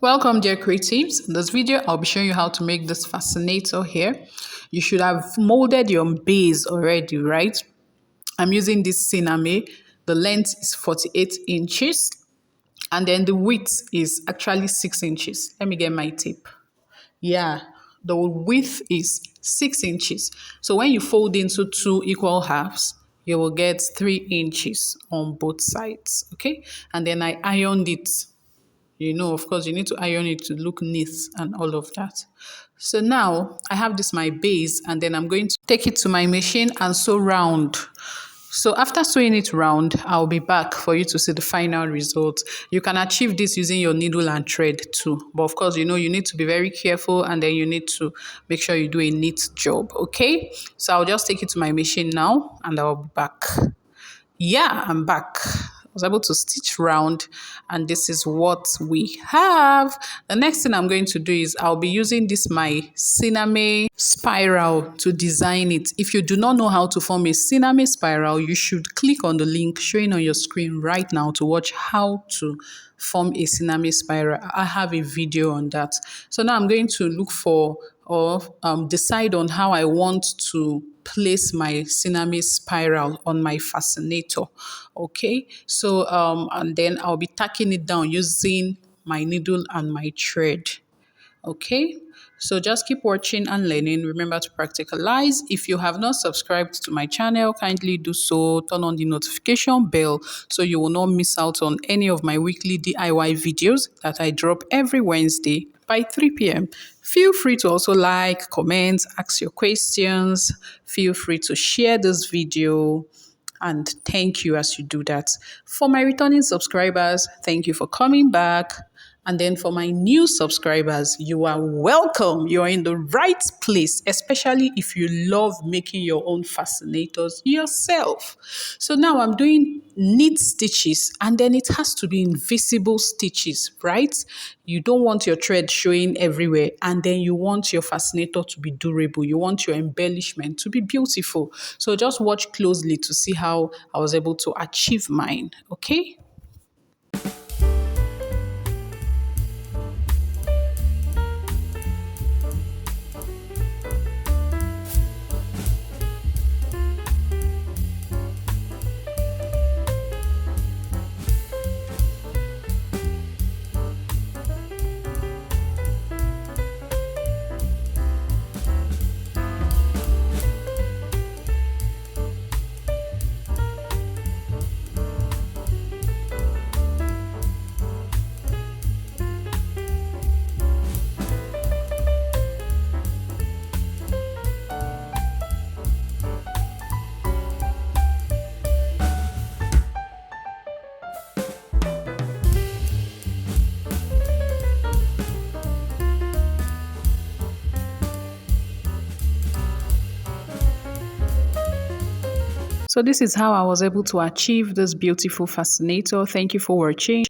Welcome, dear creatives. In this video, I'll be showing you how to make this fascinator here. You should have molded your base already, right? I'm using this ciname. The length is 48 inches and then the width is actually 6 inches. Let me get my tape. Yeah, the width is 6 inches. So when you fold into two equal halves, you will get 3 inches on both sides, okay? And then I ironed it. Of course, you need to iron it to look neat and all of that. So now I have this my base and then I'm going to take it to my machine and sew round. So after sewing it round, I'll be back for you to see the final result. You can achieve this using your needle and thread too. But of course, you need to be very careful and then you need to make sure you do a neat job, okay? So I'll just take it to my machine now and I'll be back. Yeah, I'm back. I was able to stitch round and this is what we have. The next thing I'm going to do is I'll be using this my ciname spiral to design it. If you do not know how to form a ciname spiral, you should click on the link showing on your screen right now to watch how to form a ciname spiral. I have a video on that. So now I'm going to look for or decide on how I want to place my ciname spiral on my fascinator. Okay, so and then I'll be tacking it down using my needle and my thread. Okay, so just keep watching and learning. Remember to practicalize. If you have not subscribed to my channel, kindly do so. Turn on the notification bell so you will not miss out on any of my weekly DIY videos that I drop every Wednesday by 3 p.m. Feel free to also like, comment, ask your questions. Feel free to share this video. And thank you as you do that. For my returning subscribers, thank you for coming back. And then for my new subscribers, you are welcome. You are in the right place, especially if you love making your own fascinators yourself. So now I'm doing neat stitches and then it has to be invisible stitches, right? You don't want your thread showing everywhere and then you want your fascinator to be durable. You want your embellishment to be beautiful. So just watch closely to see how I was able to achieve mine, okay? So this is how I was able to achieve this beautiful fascinator. Thank you for watching.